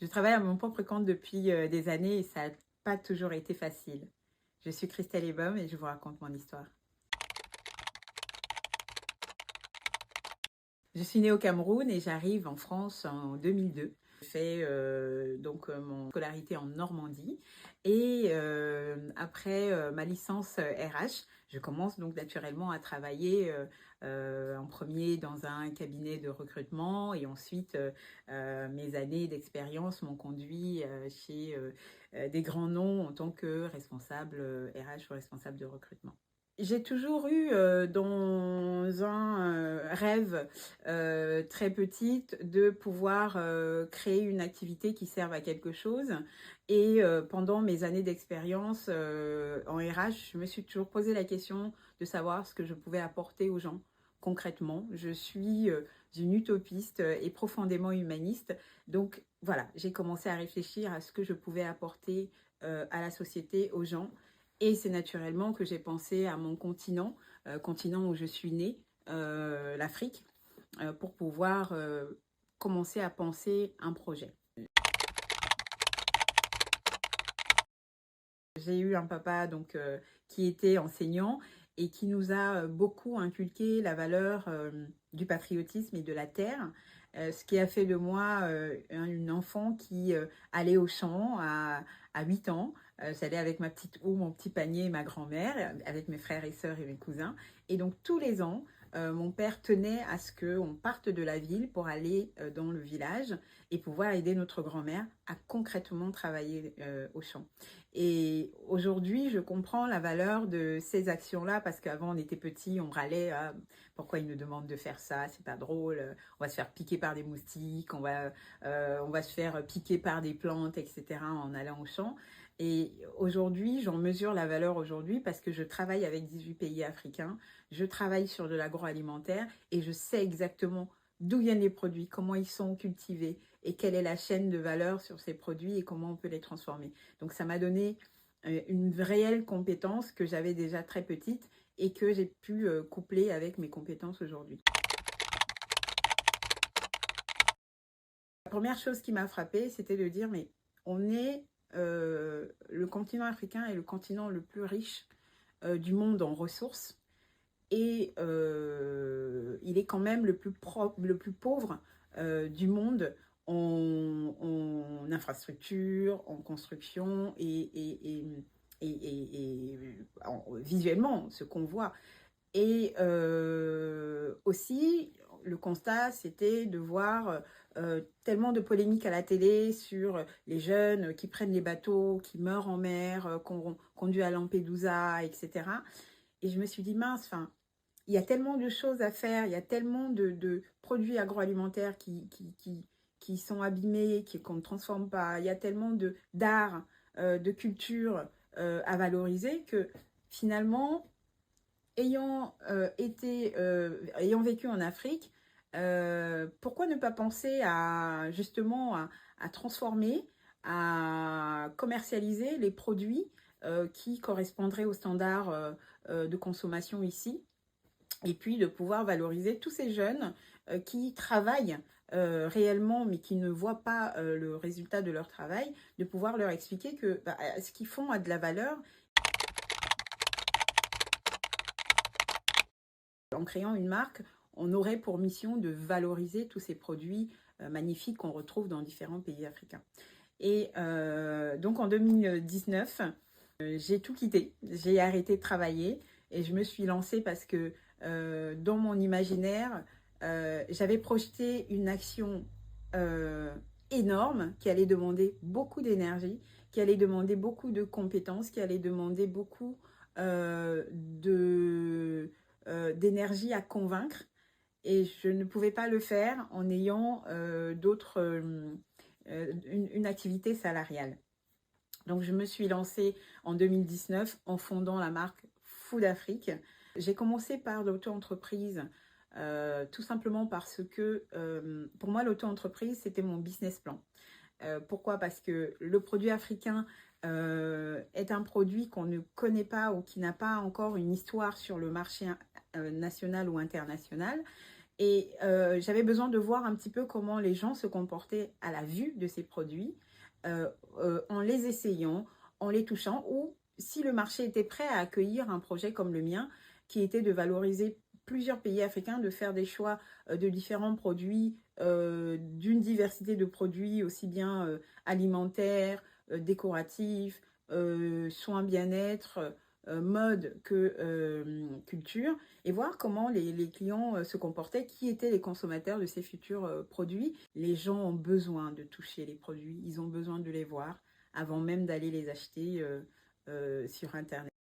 Je travaille à mon propre compte depuis des années et ça n'a pas toujours été facile. Je suis Christelle Ebom et je vous raconte mon histoire. Je suis née au Cameroun et j'arrive en France en 2002. Je fais mon scolarité en Normandie et après ma licence RH, je commence donc naturellement à travailler en premier dans un cabinet de recrutement et ensuite mes années d'expérience m'ont conduit chez des grands noms en tant que responsable RH ou responsable de recrutement. J'ai toujours eu dans un rêve très petite de pouvoir créer une activité qui serve à quelque chose. Et pendant mes années d'expérience en RH, je me suis toujours posé la question de savoir ce que je pouvais apporter aux gens concrètement. Je suis une utopiste et profondément humaniste. Donc voilà, j'ai commencé à réfléchir à ce que je pouvais apporter à la société, aux gens. Et c'est naturellement que j'ai pensé à mon continent où je suis née, l'Afrique, pour pouvoir commencer à penser un projet. J'ai eu un papa qui était enseignant et qui nous a beaucoup inculqué la valeur du patriotisme et de la terre, ce qui a fait de moi une enfant qui allait au champ à 8 ans. J'allais avec ma petite houe, mon petit panier et ma grand-mère, avec mes frères et sœurs et mes cousins. Et donc tous les ans, mon père tenait à ce qu'on parte de la ville pour aller dans le village et pouvoir aider notre grand-mère à concrètement travailler au champ. Et aujourd'hui, je comprends la valeur de ces actions-là parce qu'avant, on était petits, on râlait ah, pourquoi ils nous demandent de faire ça, c'est pas drôle, on va se faire piquer par des moustiques, on va se faire piquer par des plantes, etc. en allant au champ. Et aujourd'hui, j'en mesure la valeur aujourd'hui parce que je travaille avec 18 pays africains, je travaille sur de l'agroalimentaire et je sais exactement d'où viennent les produits, comment ils sont cultivés et quelle est la chaîne de valeur sur ces produits et comment on peut les transformer. Donc ça m'a donné une réelle compétence que j'avais déjà très petite et que j'ai pu coupler avec mes compétences aujourd'hui. La première chose qui m'a frappée, c'était de dire, mais on est le continent africain est le continent le plus riche du monde en ressources et il est quand même le plus pauvre du monde en infrastructure, en construction visuellement, ce qu'on voit. Et aussi, le constat, c'était de voir tellement de polémiques à la télé sur les jeunes qui prennent les bateaux, qui meurent en mer, qu'on conduit à Lampedusa, etc. Et je me suis dit, mince, enfin, il y a tellement de choses à faire, il y a tellement de produits agroalimentaires qui sont abîmés, qu'on ne transforme pas, il y a tellement d'art, de culture à valoriser que finalement, ayant vécu en Afrique, pourquoi ne pas penser à justement à transformer, à commercialiser les produits qui correspondraient aux standards de consommation ici et puis de pouvoir valoriser tous ces jeunes qui travaillent réellement mais qui ne voient pas le résultat de leur travail, de pouvoir leur expliquer que ce qu'ils font a de la valeur. En créant une marque, on aurait pour mission de valoriser tous ces produits magnifiques qu'on retrouve dans différents pays africains. Et donc en 2019, j'ai tout quitté, j'ai arrêté de travailler et je me suis lancée parce que dans mon imaginaire, j'avais projeté une action énorme qui allait demander beaucoup d'énergie, qui allait demander beaucoup de compétences, qui allait demander beaucoup d'énergie à convaincre. Et je ne pouvais pas le faire en ayant une activité salariale. Donc, je me suis lancée en 2019 en fondant la marque Food Afrique. J'ai commencé par l'auto-entreprise tout simplement parce que pour moi, l'auto-entreprise, c'était mon business plan. Pourquoi? Parce que le produit africain est un produit qu'on ne connaît pas ou qui n'a pas encore une histoire sur le marché national ou international. Et j'avais besoin de voir un petit peu comment les gens se comportaient à la vue de ces produits, en les essayant, en les touchant, ou si le marché était prêt à accueillir un projet comme le mien, qui était de valoriser plusieurs pays africains, de faire des choix de différents produits, d'une diversité de produits aussi bien alimentaires, décoratifs, soins bien-être, mode que culture, et voir comment les clients se comportaient, qui étaient les consommateurs de ces futurs produits. Les gens ont besoin de toucher les produits, ils ont besoin de les voir avant même d'aller les acheter sur Internet.